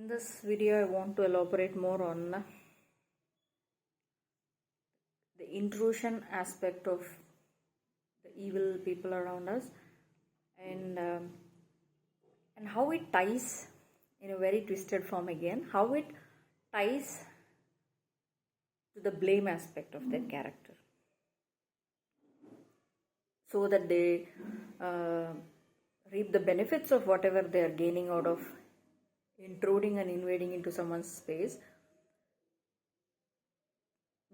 In this video, I want to elaborate more on the intrusion aspect of the evil people around us, and how it ties in a very twisted form again, how it ties to the blame aspect of their character, so that they reap the benefits of whatever they are gaining out of intruding and invading into someone's space,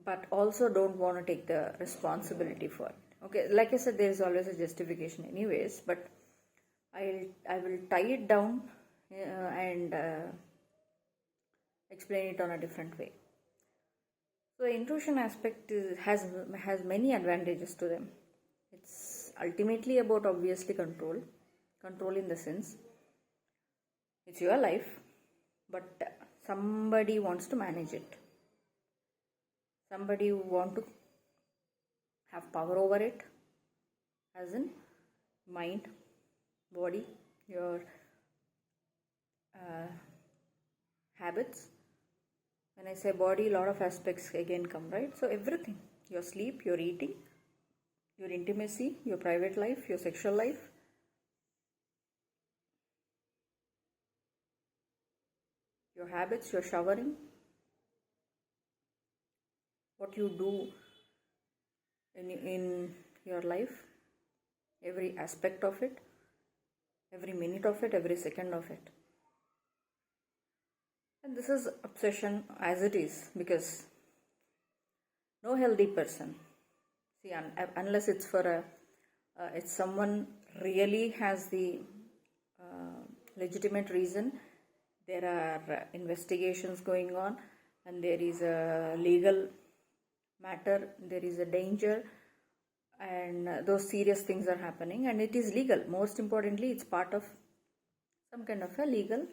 but also don't want to take the responsibility for it. Okay, like I said, there is always a justification anyways, but I will tie it down and explain it on a different way. So the intrusion aspect has many advantages to them. It's ultimately about obviously control in the sense it's your life, but somebody wants to manage it. Somebody want to have power over it, as in mind, body, your habits. When I say body, a lot of aspects again come, right? So everything, your sleep, your eating, your intimacy, your private life, your sexual life, your habits, your showering, what you do in your life, every aspect of it, every minute of it, every second of it. And this is obsession as it is, because no healthy person, see, unless it's for it's someone really has the legitimate reason, there are investigations going on, and there is a legal matter, there is a danger, and those serious things are happening, and it is legal. Most importantly, it's part of some kind of a legal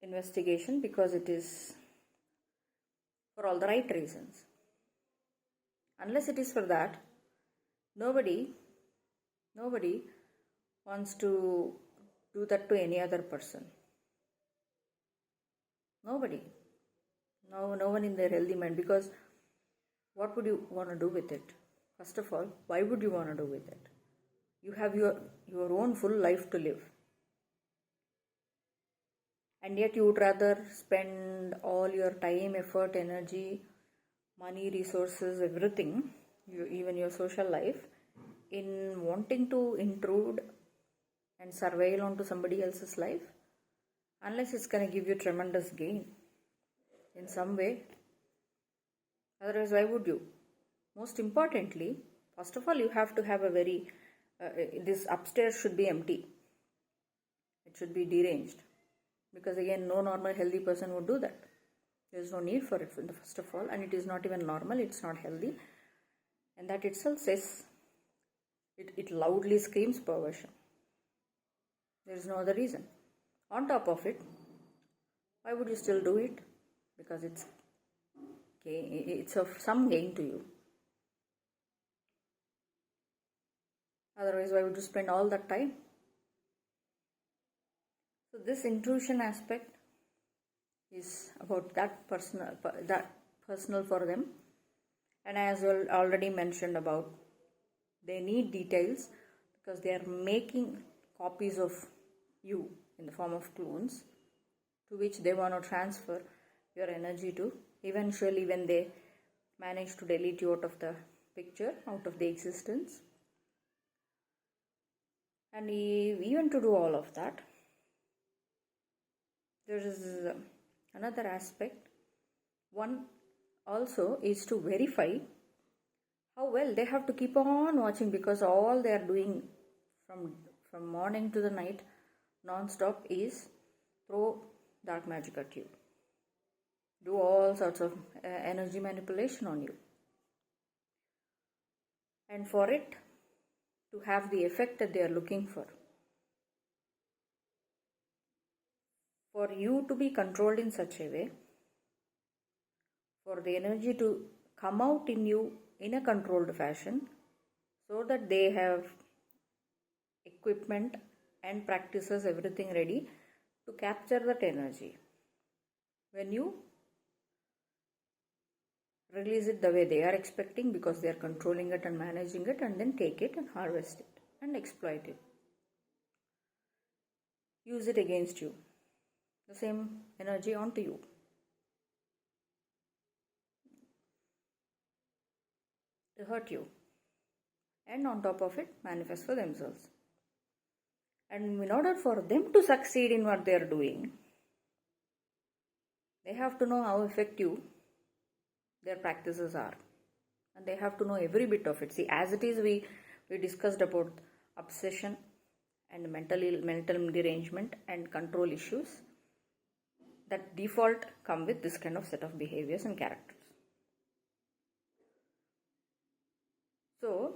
investigation, because it is for all the right reasons. Unless it is for that, nobody wants to do that to any other person. Nobody. No one in their healthy mind, because what would you want to do with it? First of all, why would you want to do with it? You have your own full life to live, and yet you would rather spend all your time, effort, energy, money, resources, everything, even your social life, in wanting to intrude and surveil onto somebody else's life, unless it's going to give you tremendous gain in some way. Otherwise, why would you? Most importantly, first of all, you have to have a very this upstairs should be empty. It should be deranged, because again, no normal healthy person would do that. There is no need for it, first of all, and it is not even normal. It's not healthy, and that itself says it loudly screams perversion. There is no other reason. On top of it, why would you still do it? Because it's of some gain to you. Otherwise, why would you spend all that time? So this intrusion aspect is about that personal for them. And as well already mentioned about, they need details, because they are making copies of you in the form of clones, to which they want to transfer your energy to. Eventually, when they manage to delete you out of the picture, out of the existence. And even to do all of that, there is another aspect. One also is to verify how well they have to keep on watching, because all they are doing from morning to the night non-stop is throw dark magic at you, do all sorts of energy manipulation on you, and for it to have the effect that they are looking for you to be controlled in such a way, for the energy to come out in you in a controlled fashion, so that they have equipment and practices, everything ready to capture that energy. when you release it the way they are expecting, because they are controlling it and managing it, and then take it and harvest it and exploit it, use it against you, the same energy onto you. To hurt you, and on top of it manifest for themselves. And in order for them to succeed in what they are doing, they have to know how effective their practices are, and they have to know every bit of it. See, as it is, we discussed about obsession and mental derangement and control issues that default come with this kind of set of behaviors and characters. So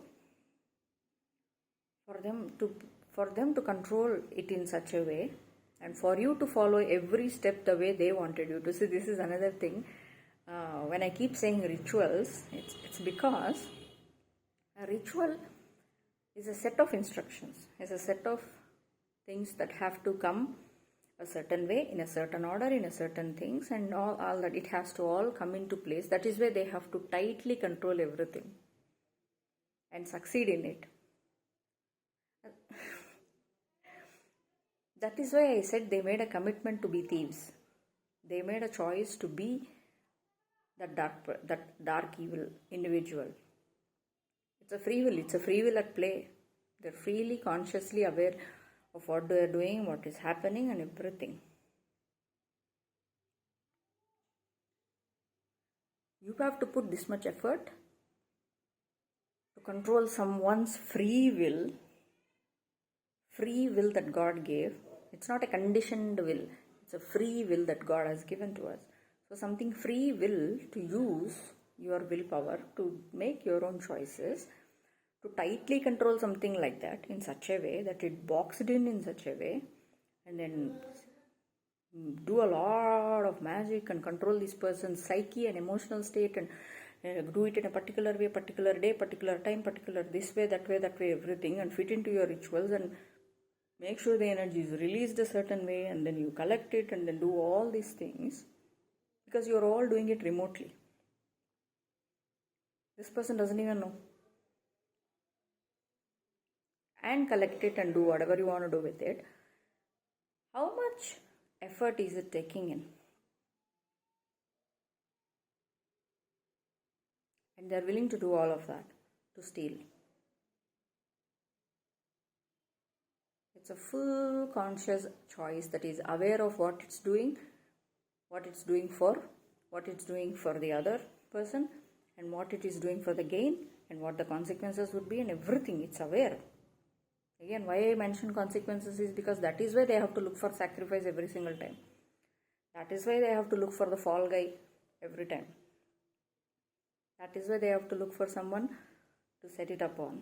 for them to control it in such a way, and for you to follow every step the way they wanted you to. See, this is another thing. When I keep saying rituals, it's because a ritual is a set of instructions, is a set of things that have to come a certain way, in a certain order, in a certain things, and all that it has to all come into place. That is why they have to tightly control everything and succeed in it. That is why I said they made a commitment to be thieves. They made a choice to be that dark evil individual. It's a free will. It's a free will at play. They're freely, consciously aware of what they are doing, what is happening, and everything. You have to put this much effort to control someone's free will that God gave. It's not a conditioned will, it's a free will that God has given to us. So something free will, to use your willpower to make your own choices, to tightly control something like that in such a way that it boxed in such a way, and then do a lot of magic and control this person's psyche and emotional state, and do it in a particular way, particular day, particular time, particular this way, that way, everything, and fit into your rituals, and make sure the energy is released a certain way, and then you collect it, and then do all these things, because you're all doing it remotely. This person doesn't even know. And collect it and do whatever you want to do with it. How much effort is it taking in? And they're willing to do all of that to steal. It's a full conscious choice that is aware of what it's doing, what it's doing for the other person, and what it is doing for the gain, and what the consequences would be, and everything. It's aware. Again, why I mention consequences is because that is why they have to look for sacrifice every single time. That is why they have to look for the fall guy every time. That is why they have to look for someone to set it upon.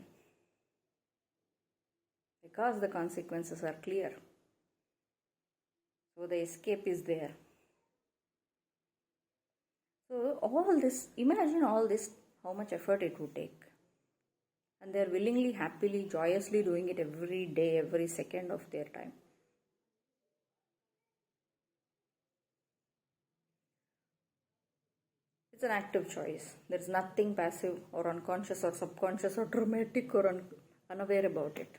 Because the consequences are clear. So the escape is there. So all this, imagine all this, how much effort it would take. And they are willingly, happily, joyously doing it every day, every second of their time. It's an active choice. There's nothing passive or unconscious or subconscious or dramatic or unaware about it.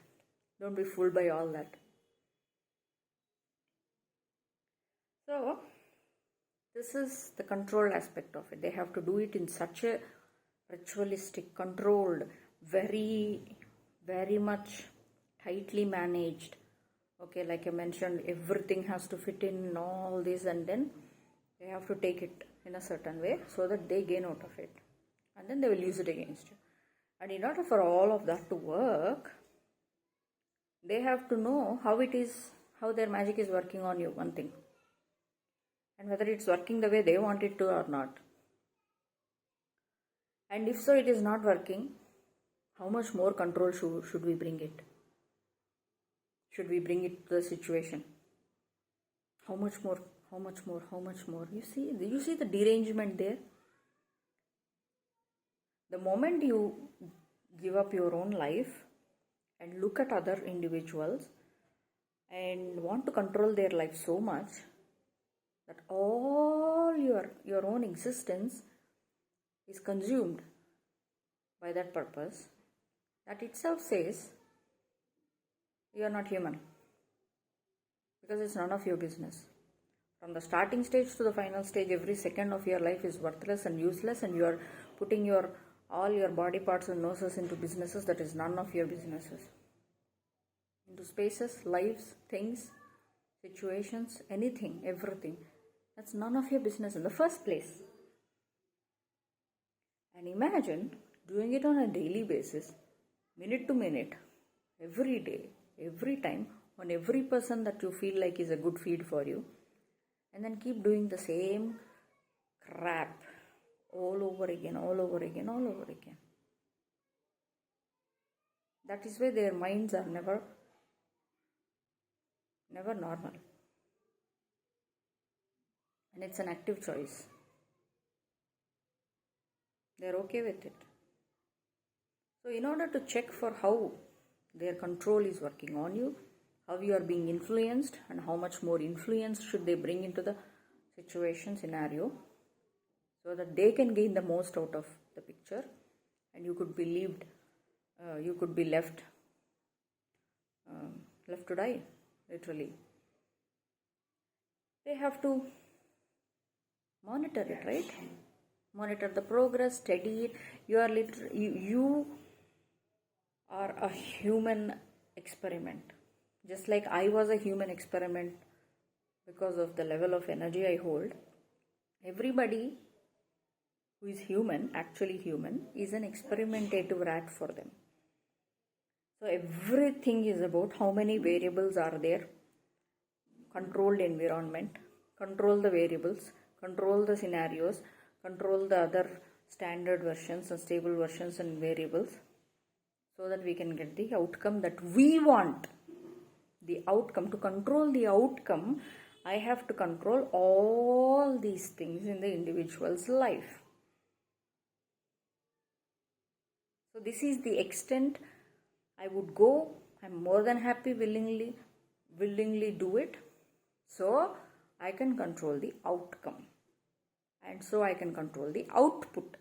Don't be fooled by all that. So, this is the controlled aspect of it. They have to do it in such a ritualistic, controlled, very, very much tightly managed. Okay, like I mentioned, everything has to fit in all this, and then they have to take it in a certain way so that they gain out of it. And then they will use it against you. And in order for all of that to work, they have to know how their magic is working on you, one thing. And whether it's working the way they want it to or not. And if so, it is not working, how much more control should we bring it? Should we bring it to the situation? How much more? You see the derangement there? The moment you give up your own life and look at other individuals and want to control their life so much, that all your own existence is consumed by that purpose, that itself says you are not human, because it's none of your business. From the starting stage to the final stage, every second of your life is worthless and useless, and you are putting all your body parts and noses into businesses that is none of your businesses. Into spaces, lives, things, situations, anything, everything. That's none of your business in the first place. And imagine doing it on a daily basis, minute to minute, every day, every time, on every person that you feel like is a good feed for you, and then keep doing the same crap all over again, all over again, all over again. That is why their minds are never normal. And it's an active choice. They're okay with it. So in order to check for how their control is working on you, how you are being influenced, and how much more influence should they bring into the situation scenario, so that they can gain the most out of the picture, and you could be left to die, literally. They have to monitor it, right? Monitor the progress, study it. You are a human experiment. Just like I was a human experiment because of the level of energy I hold, everybody who is human, actually human, is an experimentative rat for them. So everything is about how many variables are there, controlled environment, control the variables, control the scenarios, control the other standard versions and stable versions and variables, so that we can get the outcome that we want. The outcome, to control the outcome, I have to control all these things in the individual's life. So this is the extent I would go. I'm more than happy, willingly do it, so I can control the outcome, and so I can control the output.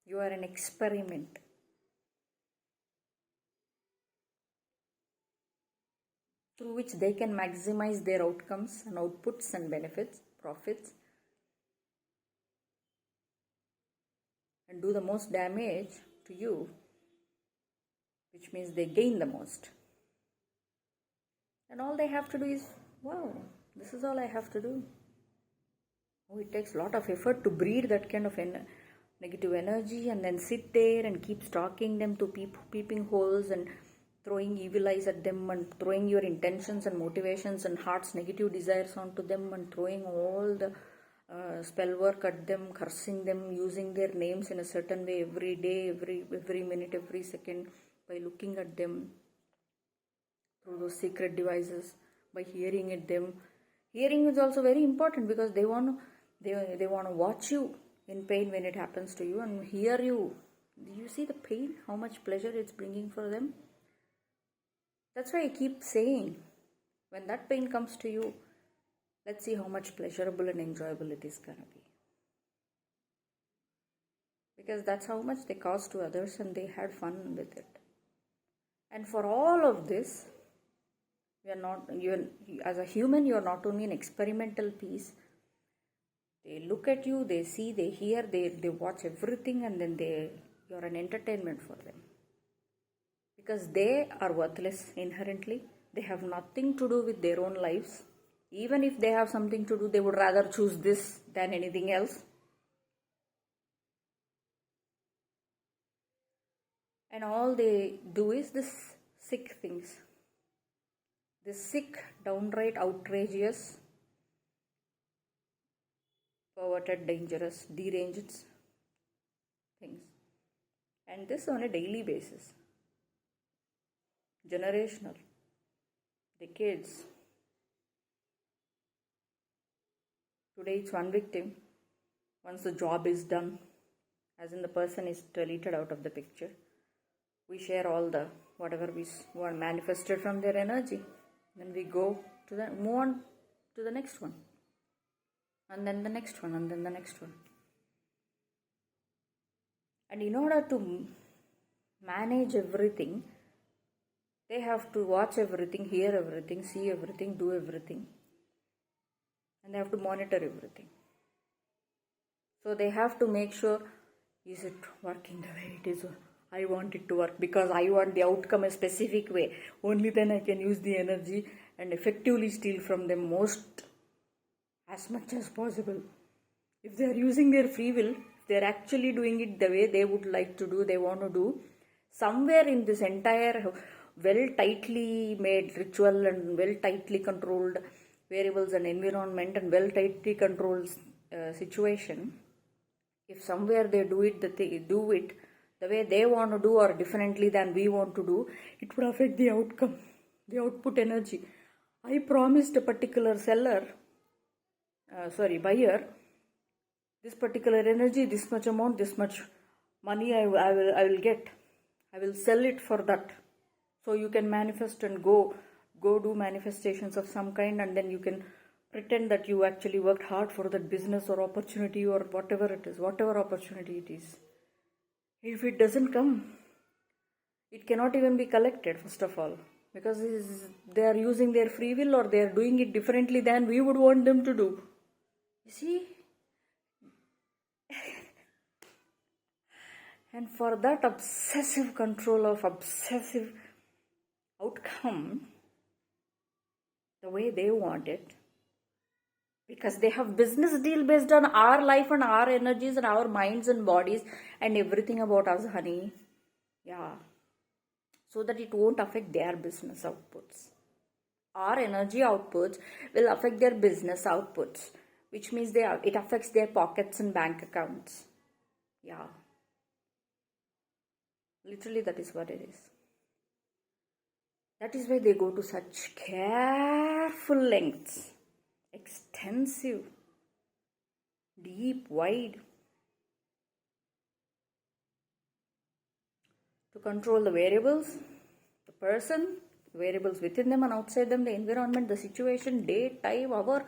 You are an experiment. Through which they can maximize their outcomes and outputs and benefits, profits, and do the most damage to you, which means they gain the most. And all they have to do is, wow, this is all I have to do. Oh, it takes a lot of effort to breed that kind of negative energy, and then sit there and keep stalking them to peeping holes and throwing evil eyes at them, and throwing your intentions and motivations and heart's negative desires onto them, and throwing all the spell work at them, cursing them, using their names in a certain way every day, every minute, every second, by looking at them through those secret devices, by hearing at them. Hearing is also very important, because they want to watch you in pain when it happens to you, and hear you. Do you see the pain? How much pleasure it's bringing for them? That's why I keep saying, when that pain comes to you, let's see how much pleasurable and enjoyable it is going to be. Because that's how much they caused to others, and they had fun with it. And for all of this, as a human, you are not only an experimental piece. They look at you, they see, they hear, they watch everything, and then you're an entertainment for them. Because they are worthless inherently. They have nothing to do with their own lives. Even if they have something to do, they would rather choose this than anything else. And all they do is this sick things. This sick, downright outrageous, perverted, dangerous, deranged things. And this on a daily basis. Generational. Decades. Today it's one victim. Once the job is done, as in the person is deleted out of the picture, we share all the whatever we want manifested from their energy. Then we go to the move on to the next one, and then the next one, and then the next one. And in order to manage everything, they have to watch everything, hear everything, see everything, do everything, and they have to monitor everything. So they have to make sure, is it working the way it is? I want it to work because I want the outcome a specific way. Only then I can use the energy and effectively steal from them as much as possible. If they are using their free will, if they are actually doing it the way they would like to do, they want to do, somewhere in this entire well tightly made ritual and well tightly controlled variables and environment and well tightly controlled situation, if somewhere they do it the way they want to do or differently than we want to do, it would affect the outcome, the output energy. I promised a particular buyer, this particular energy, this much amount, this much money I will get. I will sell it for that. So you can manifest and go do manifestations of some kind, and then you can pretend that you actually worked hard for that business or opportunity or whatever it is, whatever opportunity it is. If it doesn't come, it cannot even be collected, first of all, because they are using their free will or they are doing it differently than we would want them to do. You see? And for that obsessive control of obsessive outcome, the way they want it, because they have business deal based on our life and our energies and our minds and bodies and everything about us, honey. Yeah. So that it won't affect their business outputs. Our energy outputs will affect their business outputs, which means it affects their pockets and bank accounts. Yeah. Literally, that is what it is. That is why they go to such careful lengths, extensive, deep, wide, to control the variables, the person, variables within them and outside them, the environment, the situation, date, time, hour,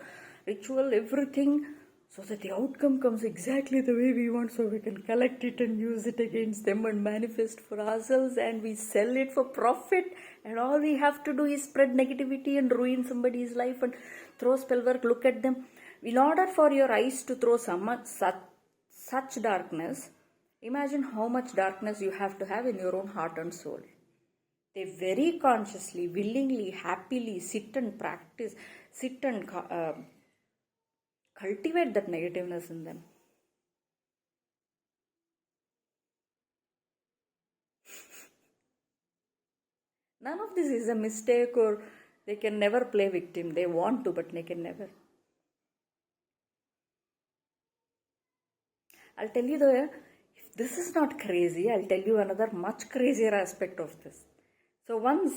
ritual, everything, so that the outcome comes exactly the way we want, so we can collect it and use it against them and manifest for ourselves, and we sell it for profit, and all we have to do is spread negativity and ruin somebody's life and throw spell work. Look at them. In order for your eyes to throw such darkness, imagine how much darkness you have to have in your own heart and soul. They very consciously, willingly, happily sit and practice, sit and cultivate that negativeness in them. None of this is a mistake, or they can never play victim. They want to, but they can never. I'll tell you if this is not crazy, I'll tell you another much crazier aspect of this. So once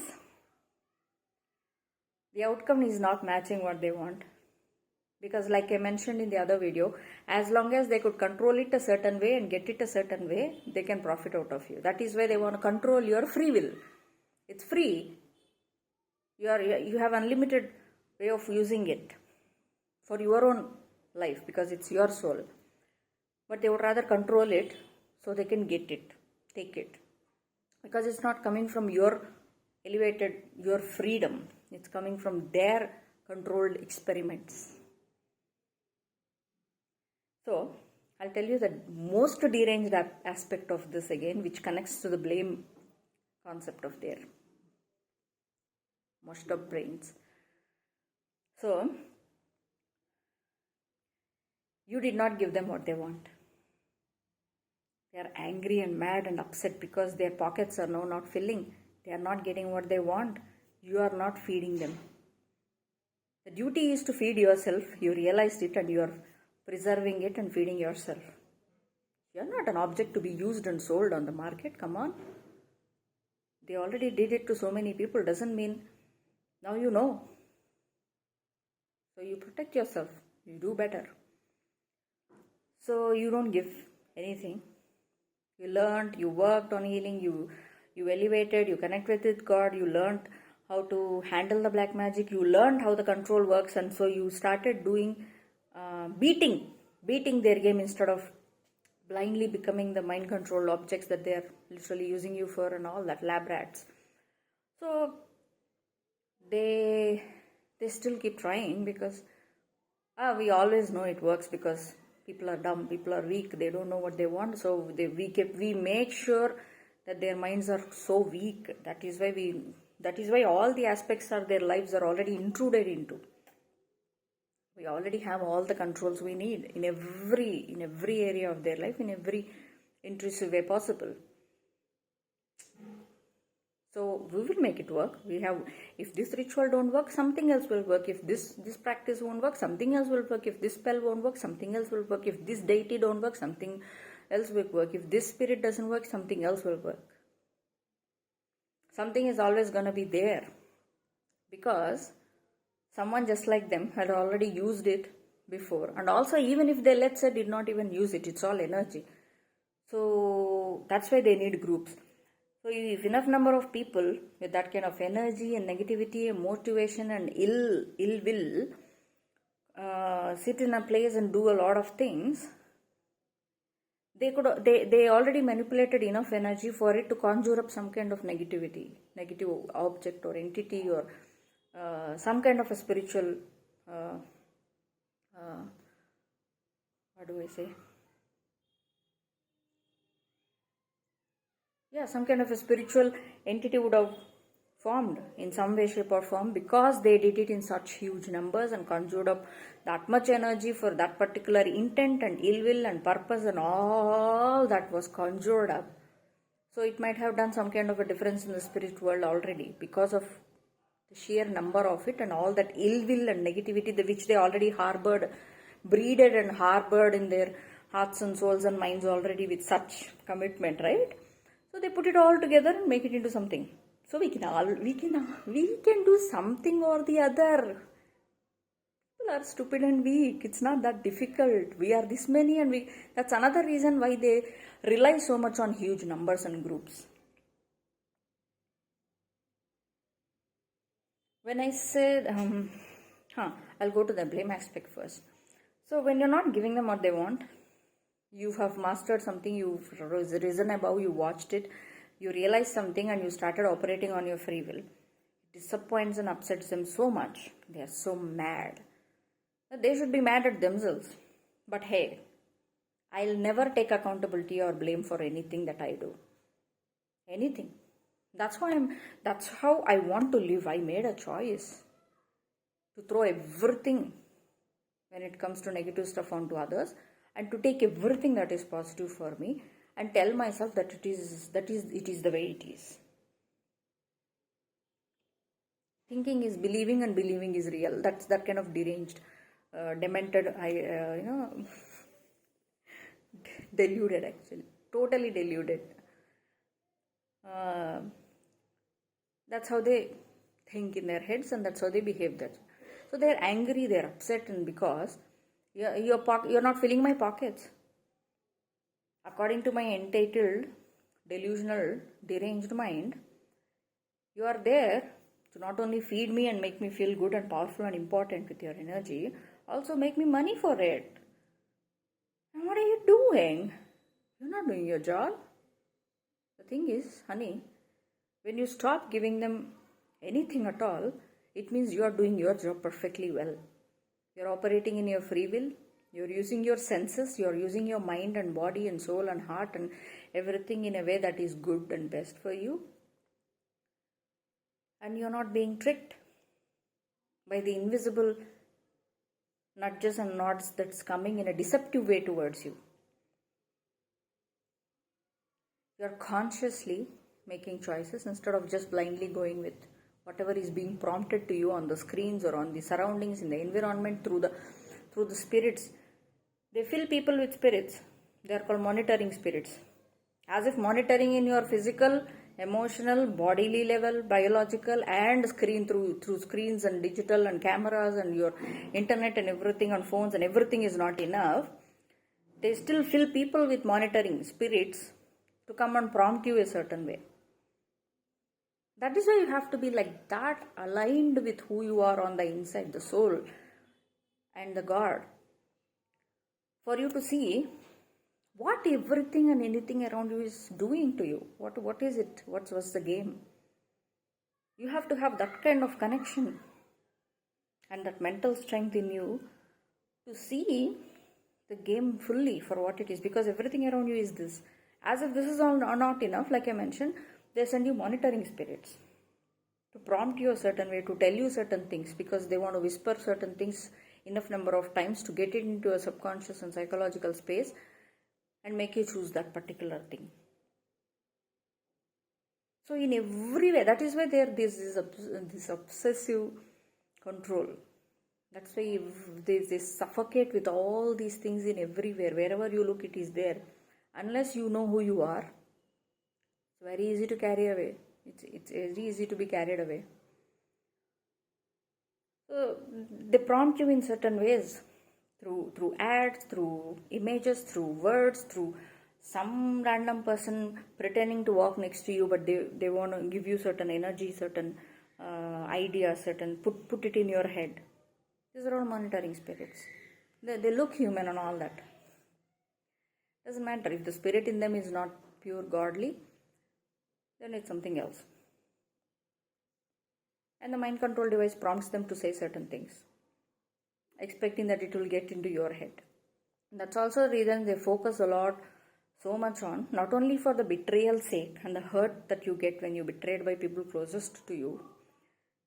the outcome is not matching what they want, because like I mentioned in the other video, as long as they could control it a certain way and get it a certain way, they can profit out of you. That is why they want to control your free will. It's free. You have unlimited way of using it for your own life because it's your soul. But they would rather control it so they can get it, take it. Because it's not coming from your freedom. It's coming from their controlled experiments. So, I'll tell you the most deranged aspect of this again, which connects to the blame concept of their mushed up brains. So, you did not give them what they want. They are angry and mad and upset because their pockets are now not filling. They are not getting what they want. You are not feeding them. The duty is to feed yourself. You realized it and you are preserving it and feeding yourself. You are not an object to be used and sold on the market. Come on. They already did it to so many people. Doesn't mean now you know. So you protect yourself. You do better. So you don't give anything. You learned, you worked on healing, you elevated, you connect with God, you learned how to handle the black magic. You learned how the control works, and so you started doing beating their game instead of blindly becoming the mind controlled objects that they are literally using you for and all that, lab rats. So they still keep trying because we always know it works, because people are dumb, people are weak, they don't know what they want. So we make sure that their minds are so weak. That is why all the aspects of their lives are already intruded into. We already have all the controls we need in every area of their life, in every intrusive way possible. So we will make it work. If this ritual don't work, something else will work. If this practice won't work, something else will work. If this spell won't work, something else will work. If this deity don't work, something else will work. If this spirit doesn't work, something else will work. Something is always going to be there, because someone just like them had already used it before. And also, even if they, let's say, did not even use it, it's all energy. So that's why they need groups. So if enough number of people with that kind of energy and negativity and motivation and ill will sit in a place and do a lot of things, they already manipulated enough energy for it to conjure up some kind of negative object or entity, or some kind of a spiritual what do I say? Yeah, some kind of a spiritual entity would have formed in some way, shape or form, because they did it in such huge numbers and conjured up that much energy for that particular intent and ill will and purpose, and all that was conjured up. So it might have done some kind of a difference in the spirit world already, because of the sheer number of it and all that ill will and negativity which they already breeded and harbored in their hearts and souls and minds already with such commitment, right? So they put it all together and make it into something. So we can do something or the other. People are stupid and weak. It's not that difficult. We are this many, and that's another reason why they rely so much on huge numbers and groups. When I said, I'll go to the blame aspect first. So when you're not giving them what they want, you have mastered something, you've risen above, you watched it, you realized something, and you started operating on your free will. It disappoints and upsets them so much. They are so mad. They should be mad at themselves. But hey, I'll never take accountability or blame for anything that I do. Anything. That's how I want to live. I made a choice to throw everything when it comes to negative stuff onto others, and to take everything that is positive for me and tell myself that it is the way it is. Thinking is believing, and believing is real. That's that kind of deranged, demented, deluded, actually. Totally deluded. That's how they think in their heads, and that's how they behave. So they're angry, they're upset, and because you're not filling my pockets. According to my entitled, delusional, deranged mind, you are there to not only feed me and make me feel good and powerful and important with your energy, also make me money for it. And what are you doing? You're not doing your job. The thing is, honey, when you stop giving them anything at all, it means you are doing your job perfectly well. You're operating in your free will. You're using your senses. You're using your mind and body and soul and heart and everything in a way that is good and best for you. And you're not being tricked by the invisible nudges and nods that's coming in a deceptive way towards you. You're consciously making choices instead of just blindly going with whatever is being prompted to you on the screens or on the surroundings, in the environment, through the spirits. They fill people with spirits. They are called monitoring spirits. As if monitoring in your physical, emotional, bodily level, biological, and through screens and digital and cameras and your internet and everything on phones and everything is not enough. They still fill people with monitoring spirits to come and prompt you a certain way. That is why you have to be like that, aligned with who you are on the inside, the soul and the God, for you to see what everything and anything around you is doing to you. What is it? What's the game? You have to have that kind of connection and that mental strength in you to see the game fully for what it is, because everything around you is this. As if this is all not enough, like I mentioned, they send you monitoring spirits to prompt you a certain way, to tell you certain things, because they want to whisper certain things enough number of times to get it into a subconscious and psychological space and make you choose that particular thing. So in every way, that is why there is this obsessive control. That's why they suffocate with all these things in everywhere. Wherever you look, it is there. Unless you know who you are, it's very easy to carry away. It's very easy to be carried away. So they prompt you in certain ways, through ads, through images, through words, through some random person pretending to walk next to you, but they want to give you certain energy, certain ideas, certain put it in your head. These are all monitoring spirits. They look human and all that. Doesn't matter if the spirit in them is not pure godly, then it's something else. And the mind control device prompts them to say certain things, expecting that it will get into your head. That's also the reason they focus a lot, so much on, not only for the betrayal sake and the hurt that you get when you're betrayed by people closest to you.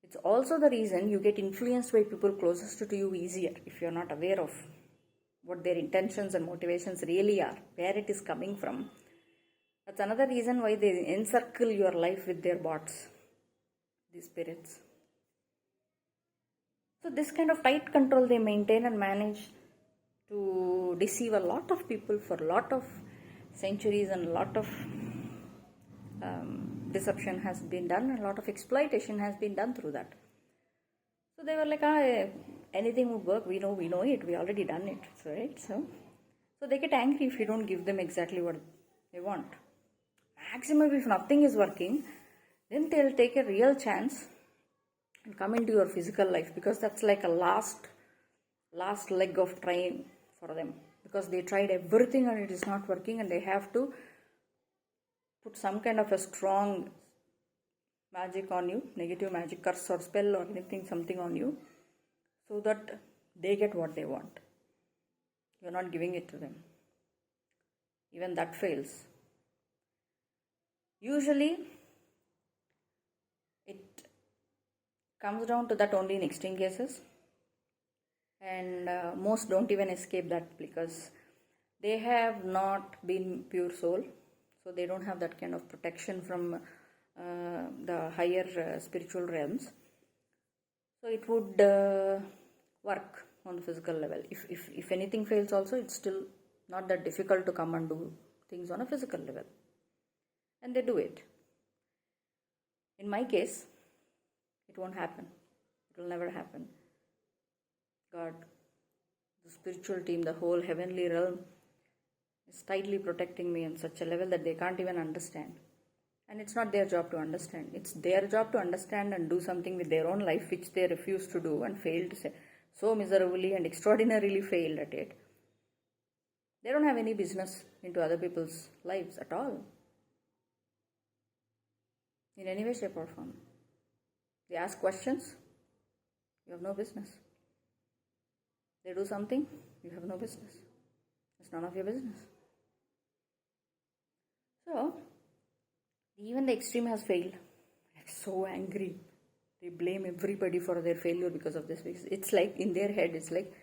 It's also the reason you get influenced by people closest to you easier if you're not aware of what their intentions and motivations really are, where it is coming from. That's another reason why they encircle your life with their bots, these spirits. So this kind of tight control they maintain and manage to deceive a lot of people for a lot of centuries, and a lot of deception has been done, and a lot of exploitation has been done through that. So they were like, anything would work, we know it, we already done it, right? So they get angry if you don't give them exactly what they want. Maximum, if nothing is working, then they'll take a real chance and come into your physical life, because that's like a last leg of trying for them, because they tried everything and it is not working, and they have to put some kind of a strong magic on you, negative magic, curse or spell or anything, something on you, so that they get what they want. You're not giving it to them. Even that fails. Usually it comes down to that only in extreme cases, and most don't even escape that, because they have not been pure soul, so they don't have that kind of protection from the higher spiritual realms. So it would work on the physical level. If anything fails also, it's still not that difficult to come and do things on a physical level, and they do it. In my case, it won't happen. It will never happen. God, the spiritual team, the whole heavenly realm is tightly protecting me on such a level that they can't even understand. And it's not their job to understand. It's their job to understand and do something with their own life, which they refuse to do and failed so miserably and extraordinarily failed at it. They don't have any business into other people's lives at all, in any way, shape or form. They ask questions, you have no business. They do something, you have no business. It's none of your business. So, even the extreme has failed. They're so angry. They blame everybody for their failure because of this. It's like in their head, it's like,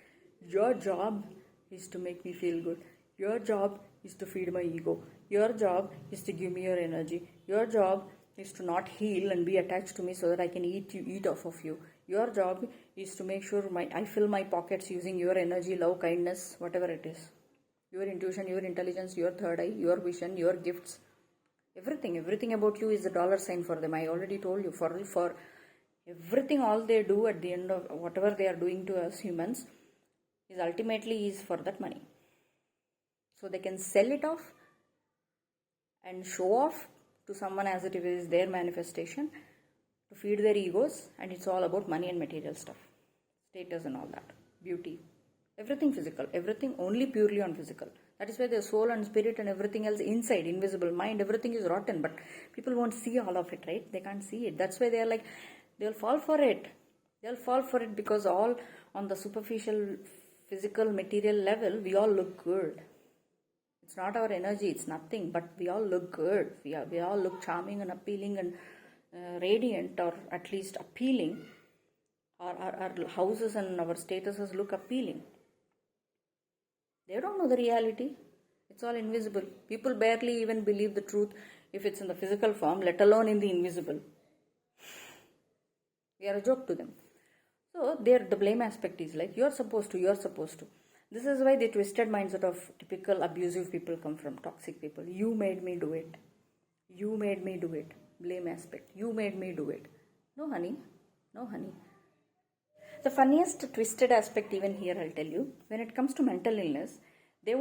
your job is to make me feel good. Your job is to feed my ego. Your job is to give me your energy. Your job is to not heal and be attached to me so that I can eat off of you. Your job is to make sure I fill my pockets using your energy, love, kindness, whatever it is. Your intuition, your intelligence, your third eye, your vision, your gifts. Everything about you is a dollar sign for them. I already told you, for everything, all they do at the end of whatever they are doing to us humans is ultimately is for that money. So they can sell it off and show off to someone as it is their manifestation, to feed their egos, and it's all about money and material stuff, status and all that, beauty, everything physical, everything only purely on physical. That is why their soul and spirit and everything else inside, invisible mind, everything is rotten, but people won't see all of it, right? They can't see it. That's why they are like, they'll fall for it. They'll fall for it because all on the superficial, physical, material level, we all look good. It's not our energy, it's nothing, but we all look good. We all look charming and appealing and radiant, or at least appealing. Our houses and our statuses look appealing. They don't know the reality. It's all invisible. People barely even believe the truth if it's in the physical form, let alone in the invisible. We are a joke to them. So the blame aspect is like, you're supposed to. This is why the twisted mindset of typical abusive people come from, toxic people. You made me do it. Blame aspect. You made me do it. No, honey. The funniest twisted aspect even here, I'll tell you, when it comes to mental illness, they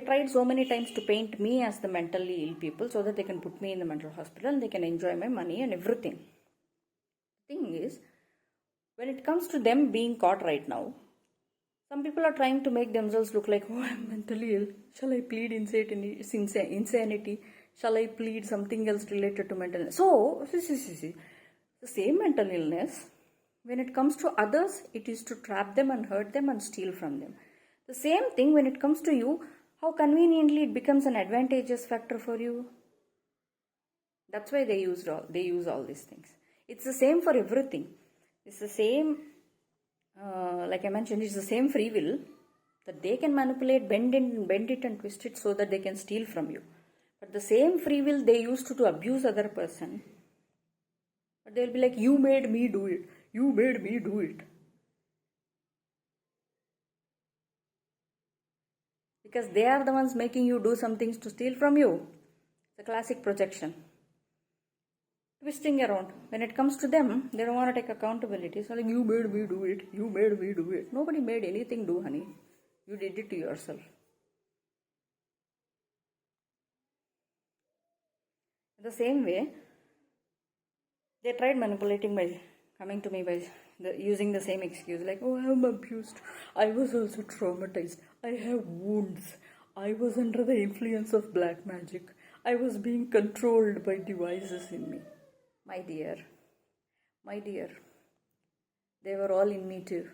tried so many times to paint me as the mentally ill people so that they can put me in the mental hospital and they can enjoy my money and everything. The thing is, when it comes to them being caught right now, some people are trying to make themselves look like, oh, I'm mentally ill. Shall I plead insanity? Shall I plead something else related to mental illness? So, see. The same mental illness, when it comes to others, it is to trap them and hurt them and steal from them. The same thing when it comes to you, how conveniently it becomes an advantageous factor for you. That's why they use all these things. It's the same for everything. It's the same, like I mentioned, it's the same free will that they can manipulate, bend it and twist it so that they can steal from you. But the same free will they used to abuse other person, but they'll be like, you made me do it. Because they are the ones making you do some things to steal from you. The classic projection. Twisting around. When it comes to them, they don't want to take accountability. So like, you made me do it. Nobody made anything do, honey. You did it to yourself. The same way, they tried manipulating by coming to me by using the same excuse, like, oh, I'm abused. I was also traumatized. I have wounds. I was under the influence of black magic. I was being controlled by devices in me. My dear, they were all in me too.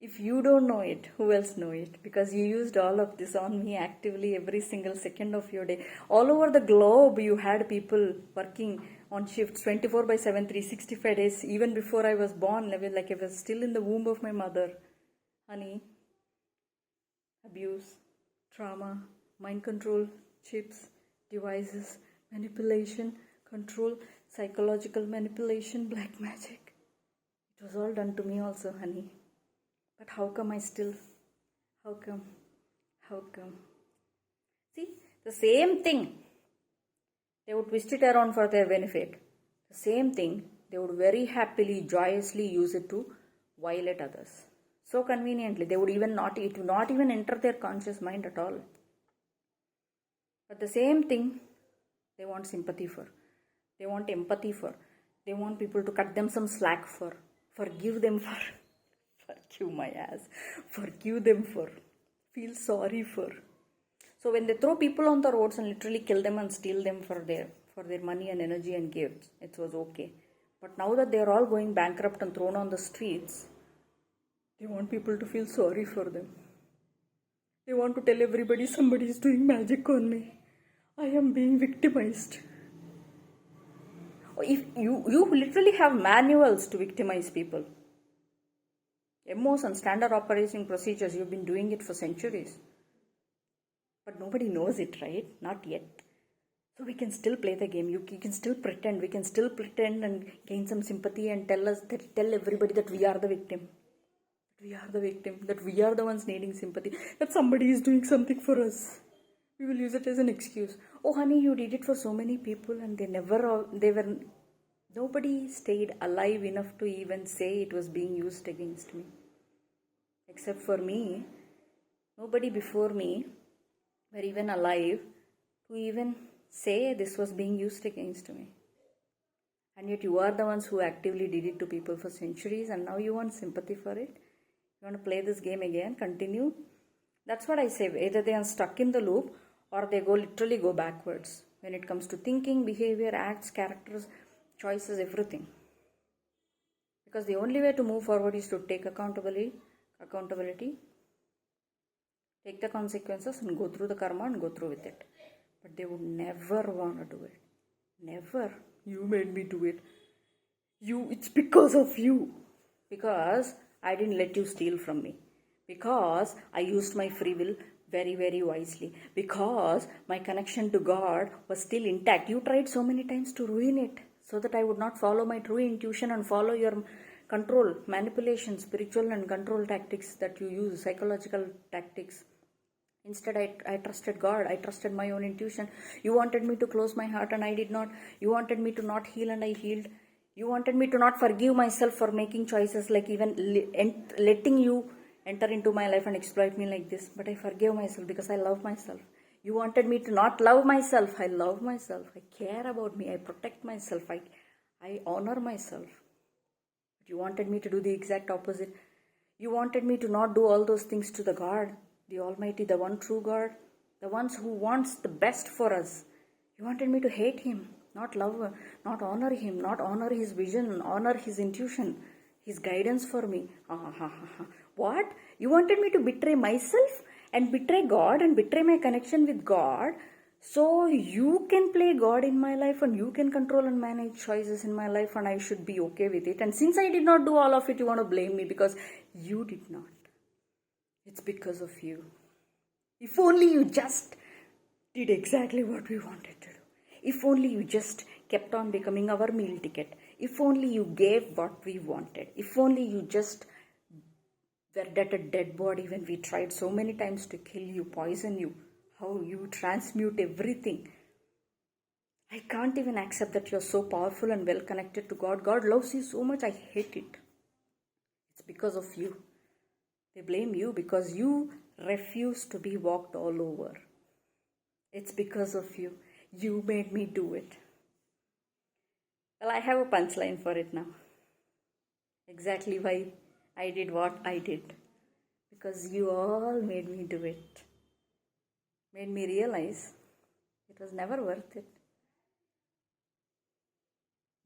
If you don't know it, who else know it? Because you used all of this on me actively every single second of your day. All over the globe, you had people working on shifts 24/7, 365 days. Even before I was born, like I was still in the womb of my mother. Honey, abuse, trauma, mind control, chips, devices, manipulation, control, psychological manipulation, black magic. It was all done to me also, honey. But how come I still? How come? See, the same thing. They would twist it around for their benefit. The same thing, they would very happily, joyously use it to violate others. So conveniently, they would it would not even enter their conscious mind at all. But the same thing, they want sympathy for. They want empathy for. They want people to cut them some slack for. Forgive them for. Forgive my ass. Forgive them for. Feel sorry for. So when they throw people on the roads and literally kill them and steal them for their money and energy and gifts, it was okay. But now that they are all going bankrupt and thrown on the streets, they want people to feel sorry for them. They want to tell everybody somebody is doing magic on me. I am being victimized. If you literally have manuals to victimize people. MOs and standard operating procedures, you've been doing it for centuries. But nobody knows it, right? Not yet. So we can still play the game. You can still pretend. We can still pretend and gain some sympathy and tell everybody that we are the victim. That we are the ones needing sympathy. That somebody is doing something for us. We will use it as an excuse. Oh, honey, you did it for so many people and nobody stayed alive enough to even say it was being used against me. Except for me, nobody before me were even alive to even say this was being used against me. And yet you are the ones who actively did it to people for centuries, and now you want sympathy for it. You want to play this game again, continue. That's what I say. Either they are stuck in the loop or they literally go backwards when it comes to thinking, behavior, acts, characters, choices, everything. Because the only way to move forward is to take accountability, take the consequences and go through the karma and go through with it. But they would never want to do it. Never. You made me do it. It's because of you. Because I didn't let you steal from me. Because I used my free will very, very wisely. Because my connection to God was still intact. You tried so many times to ruin it so that I would not follow my true intuition and follow your control, manipulation, spiritual and control tactics that you use, psychological tactics. Instead, I trusted God. I trusted my own intuition. You wanted me to close my heart and I did not. You wanted me to not heal and I healed. You wanted me to not forgive myself for making choices like even letting you enter into my life and exploit me like this. But I forgave myself because I love myself. You wanted me to not love myself. I love myself. I care about me. I protect myself. I honor myself. But you wanted me to do the exact opposite. You wanted me to not do all those things to the God, the Almighty, the one true God, the ones who wants the best for us. You wanted me to hate Him, not love, not honor Him, not honor His vision, honor His intuition, His guidance for me. What? You wanted me to betray myself and betray God and betray my connection with God so you can play God in my life and you can control and manage choices in my life and I should be okay with it. And since I did not do all of it, you want to blame me because you did not. It's because of you. If only you just did exactly what we wanted to do. If only you just kept on becoming our meal ticket. If only you gave what we wanted. If only you just were a dead body when we tried so many times to kill you, poison you, how you transmute everything. I can't even accept that you're so powerful and well connected to God. God loves you so much, I hate it. It's because of you. They blame you because you refuse to be walked all over. It's because of you. You made me do it. Well, I have a punchline for it now. Exactly why I did what I did. Because you all made me do it. Made me realize it was never worth it.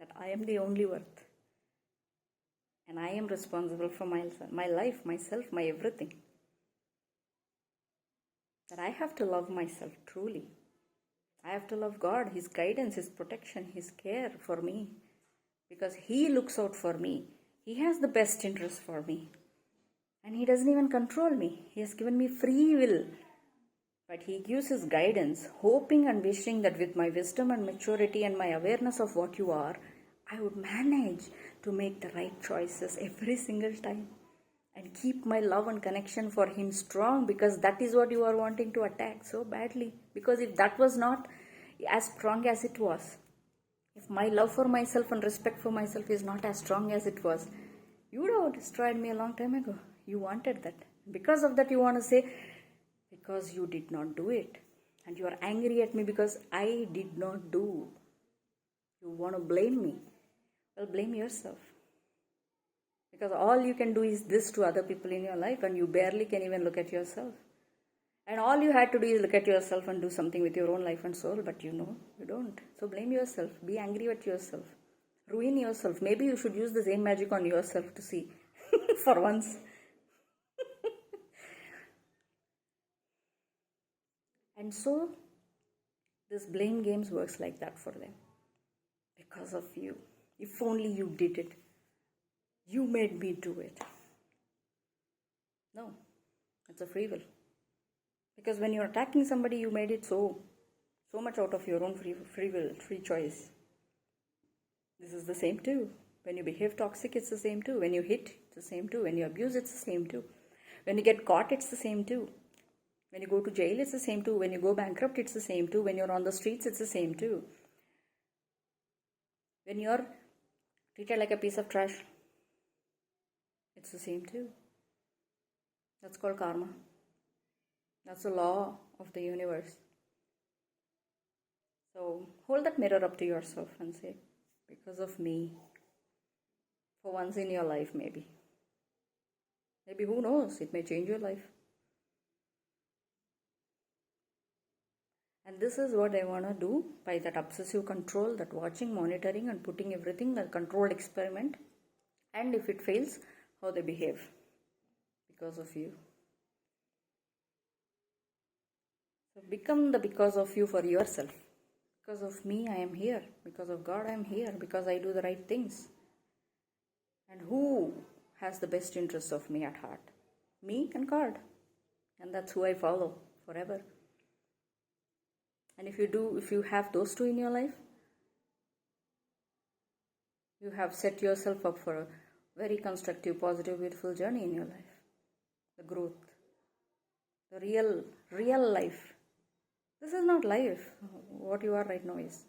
That I am the only worth. And I am responsible for my life, myself, my everything. That I have to love myself truly. I have to love God, His guidance, His protection, His care for me. Because He looks out for me. He has the best interest for me. And He doesn't even control me. He has given me free will. But He gives His guidance, hoping and wishing that with my wisdom and maturity and my awareness of what you are, I would manage to make the right choices every single time. And keep my love and connection for Him strong, because that is what you are wanting to attack so badly. Because if that was not as strong as it was, if my love for myself and respect for myself is not as strong as it was, you would have destroyed me a long time ago. You wanted that. Because of that, you want to say, because you did not do it. And you are angry at me because I did not do. You want to blame me. Well, blame yourself. Because all you can do is this to other people in your life and you barely can even look at yourself. And all you had to do is look at yourself and do something with your own life and soul, but you don't. So blame yourself. Be angry at yourself. Ruin yourself. Maybe you should use the same magic on yourself to see for once. And so this blame games works like that for them. Because of you. If only you did it. You made me do it. No, it's a free will. Because when you're attacking somebody, you made it so much out of your own free will, free choice. This is the same too. When you behave toxic, it's the same too. When you hit, it's the same too. When you abuse, it's the same too. When you get caught, it's the same too. When you go to jail, it's the same too. When you go bankrupt, it's the same too. When you're on the streets, it's the same too. When you're treated like a piece of trash, it's the same too. That's called karma. That's the law of the universe. So hold that mirror up to yourself and say, because of me, for once in your life, maybe. Maybe, who knows, it may change your life. And this is what I want to do by that obsessive control, that watching, monitoring, and putting everything, a controlled experiment. And if it fails, how they behave because of you. So become the because of you for yourself. Because of me, I am here. Because of God, I am here. Because I do the right things. And who has the best interests of me at heart? Me and God. And that's who I follow forever. And if you have those two in your life, you have set yourself up for a very constructive, positive, beautiful journey in your life. The growth. The real life. This is not life. What you are right now is.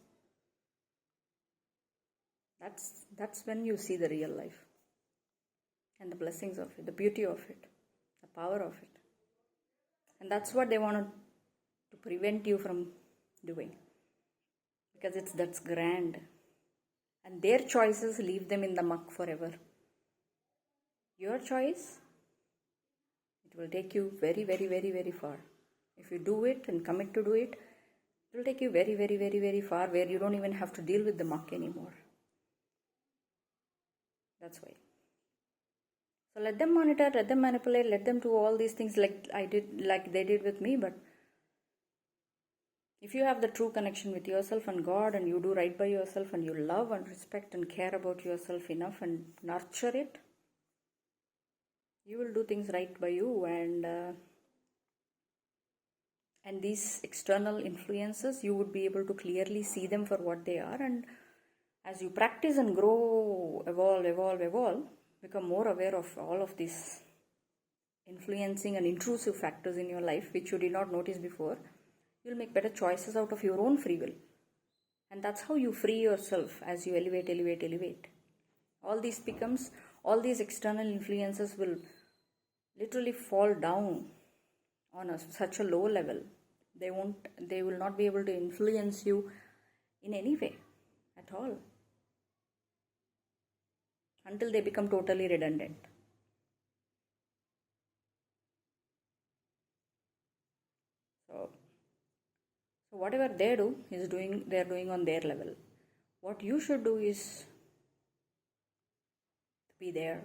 That's when you see the real life. And the blessings of it, the beauty of it, the power of it. And that's what they want to prevent you from doing. Because that's grand. And their choices leave them in the muck forever. Your choice, it will take you very, very, very, very far. If you do it and commit to do it, it will take you very, very, very, very far, where you don't even have to deal with the muck anymore. That's why. So let them monitor, let them manipulate, let them do all these things like they did with me. But if you have the true connection with yourself and God, and you do right by yourself, and you love and respect and care about yourself enough and nurture it, you will do things right by you. And these external influences, you would be able to clearly see them for what they are. And as you practice and grow, evolve, become more aware of all of these influencing and intrusive factors in your life which you did not notice before, you'll make better choices out of your own free will. And that's how you free yourself as you elevate. All these external influences will literally fall down on such a low level. They will not be able to influence you in any way at all, until they become totally redundant. So whatever they do they're doing on their level. What you should do is be there